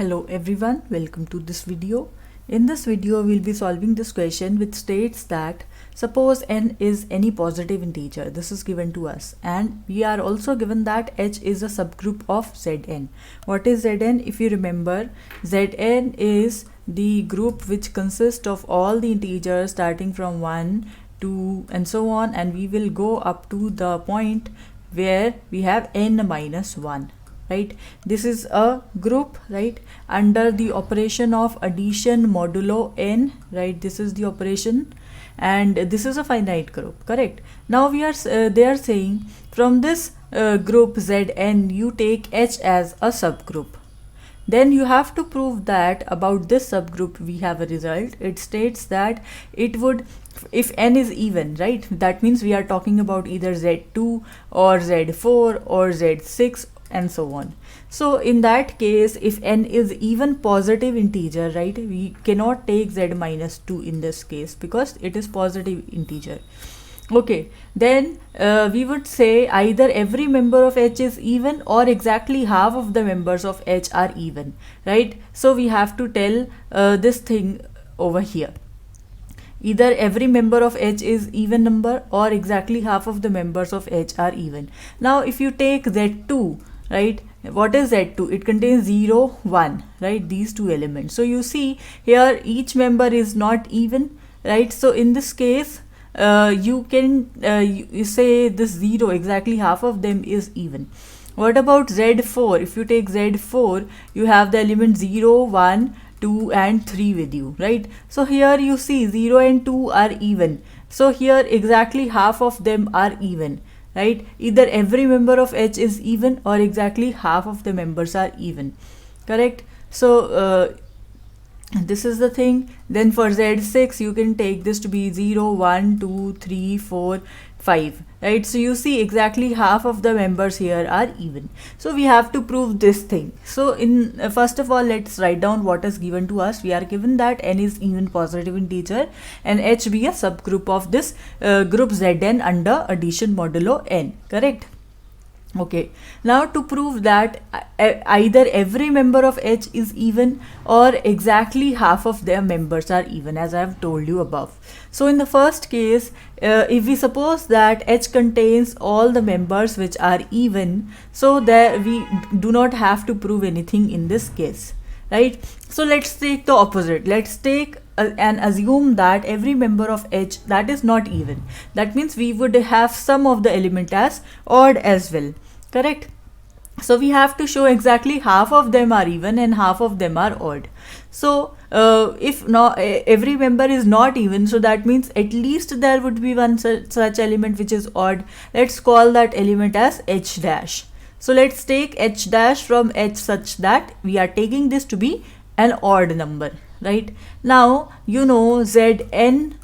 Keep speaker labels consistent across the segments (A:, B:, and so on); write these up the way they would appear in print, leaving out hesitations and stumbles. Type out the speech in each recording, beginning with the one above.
A: Hello everyone, welcome to this video. In this video, we'll be solving this question which states that suppose n is any positive integer. This is given to us, and we are also given that h is a subgroup of Zn. What is Zn? If you remember, Zn is the group which consists of all the integers starting from 1, 2 and so on, and we will go up to the point where we have n minus 1. Right, this is a group, right, under the operation of addition modulo n, right? This is the operation, and this is a finite group, correct? Now we are they are saying from this group Zn you take h as a subgroup. Then you have to prove that about this subgroup we have a result. It states that it would, if n is even, right, that means we are talking about either z2 or z4 or z6 and so on. So in that case, if n is even positive integer, right, we cannot take z minus 2 in this case because it is positive integer. Okay, then we would say either every member of h is even or exactly half of the members of h are even, right? So we have to tell this thing over here. Either every member of h is even number or exactly half of the members of h are even. Now if you take z2, right, what is z2? It contains 0, 1, right, these two elements. So you see here each member is not even, right? So in this case you can you say this 0, exactly half of them is even. What about z4? If you take z4, you have the element 0, 1, 2 and 3 with you, right? So here you see 0 and 2 are even. So here exactly half of them are even, right? Either every member of h is even or exactly half of the members are even, correct? So this is the thing. Then for z6 you can take this to be 0, 1, 2, 3, 4, 5, right? So you see exactly half of the members here are even. So we have to prove this thing. So in first of all, let's write down what is given to us. We are given that n is even positive integer and h be a subgroup of this group Zn under addition modulo n, correct? Okay, now to prove that either every member of h is even or exactly half of their members are even, as I have told you above. So in the first case, if we suppose that h contains all the members which are even, so there we do not have to prove anything in this case, right? So let's take the opposite. Let's take and assume that every member of h that is not even. That means we would have some of the element as odd as well, correct? So we have to show exactly half of them are even and half of them are odd. So if not every member is not even, so that means at least there would be one such element which is odd. Let's call that element as h dash. So let's take h dash from h such that we are taking this to be an odd number, right? Now you know Zn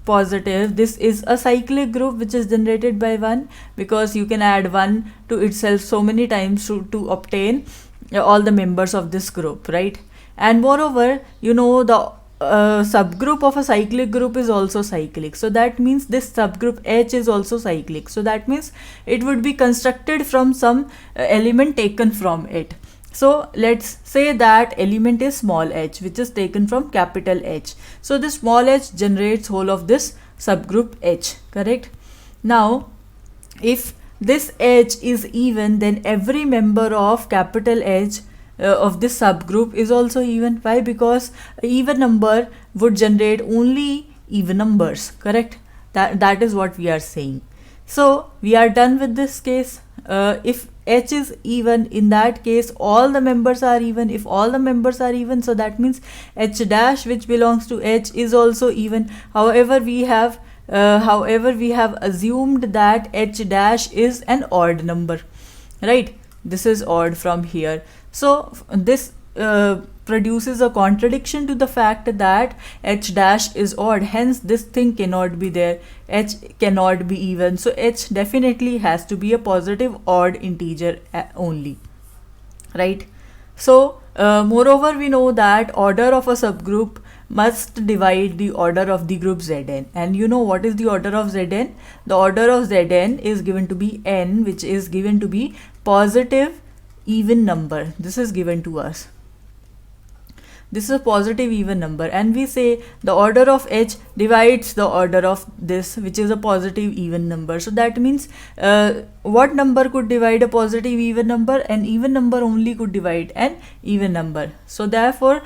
A: positive, this is a cyclic group which is generated by 1, because you can add 1 to itself so many times to obtain all the members of this group, right? And moreover, you know the subgroup of a cyclic group is also cyclic, so that means this subgroup h is also cyclic, so that means it would be constructed from some element taken from it. So let's say that element is small h, which is taken from capital H. So this small h generates whole of this subgroup h, correct? Now if this h is even, then every member of capital H of this subgroup is also even. Why? Because an even number would generate only even numbers, correct? That is what we are saying. So we are done with this case. If h is even, in that case all the members are even. If all the members are even, so that means h dash which belongs to h is also even. However we have assumed that h dash is an odd number, right? This is odd from here. So this produces a contradiction to the fact that h dash is odd, hence this thing cannot be there. H cannot be even, so h definitely has to be a positive odd integer only, right? So moreover, we know that order of a subgroup must divide the order of the group Zn, and you know what is the order of Zn? The order of Zn is given to be n, which is given to be positive even number. This is given to us. this is a positive even number, and we say the order of h divides the order of this, which is a positive even number. So that means what number could divide a positive even number? An even number only could divide an even number. So therefore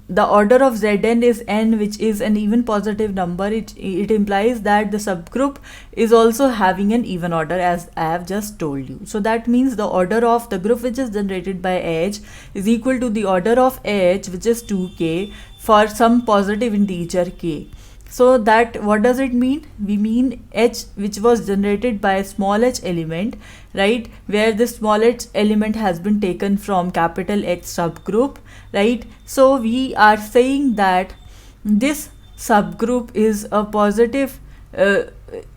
A: the order of Zn is n, which is an even positive number. It implies that the subgroup is also having an even order, as I have just told you. So that means the order of the group which is generated by h is equal to the order of h, which is 2k, for some positive integer k. So that, what does it mean? We mean h which was generated by small h element, right, where this small h element has been taken from capital H subgroup, right? So we are saying that this subgroup is a positive,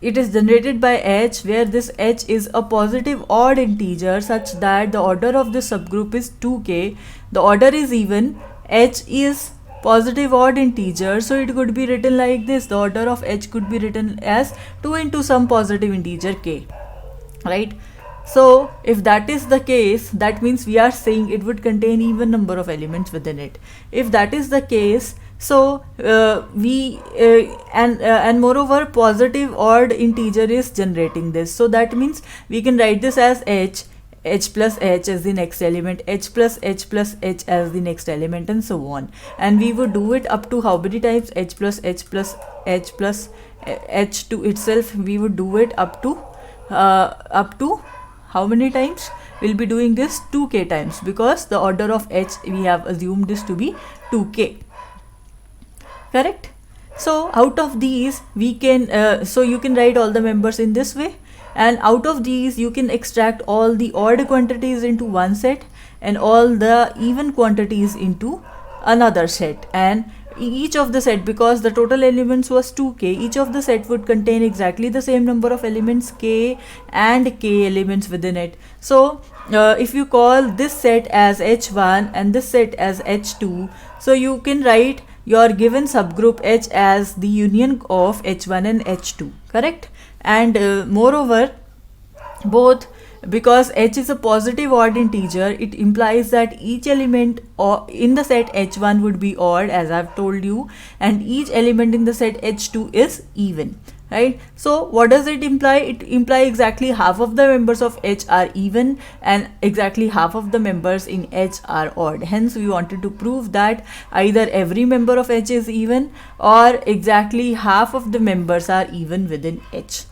A: it is generated by h, where this h is a positive odd integer such that the order of this subgroup is 2k. The order is even, h is positive odd integer, so it could be written like this. The order of h could be written as 2 into some positive integer k, right? So if that is the case, that means we are saying it would contain even number of elements within it. If that is the case, so and moreover positive odd integer is generating this. So that means we can write this as h plus h as the next element, h plus h plus h as the next element, and so on. And we would do it up to how many times? H plus h plus h plus h to itself. We would do it up to how many times? We'll be doing this 2k times, because the order of h we have assumed this to be 2k. Correct? So out of these we can so you can write all the members in this way, and out of these you can extract all the odd quantities into one set and all the even quantities into another set. And each of the set, because the total elements was 2k, each of the set would contain exactly the same number of elements, k and k elements within it. So if you call this set as h1 and this set as h2, so you can write your given subgroup h as the union of h1 and h2, correct? And moreover, both, because h is a positive odd integer, it implies that each element in the set h1 would be odd, as I've told you, and each element in the set h2 is even, right? So what does it imply? It implies exactly half of the members of h are even and exactly half of the members in h are odd. Hence we wanted to prove that either every member of h is even or exactly half of the members are even within h.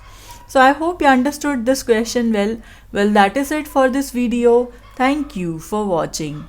A: So I hope you understood this question well. Well, that is it for this video. Thank you for watching.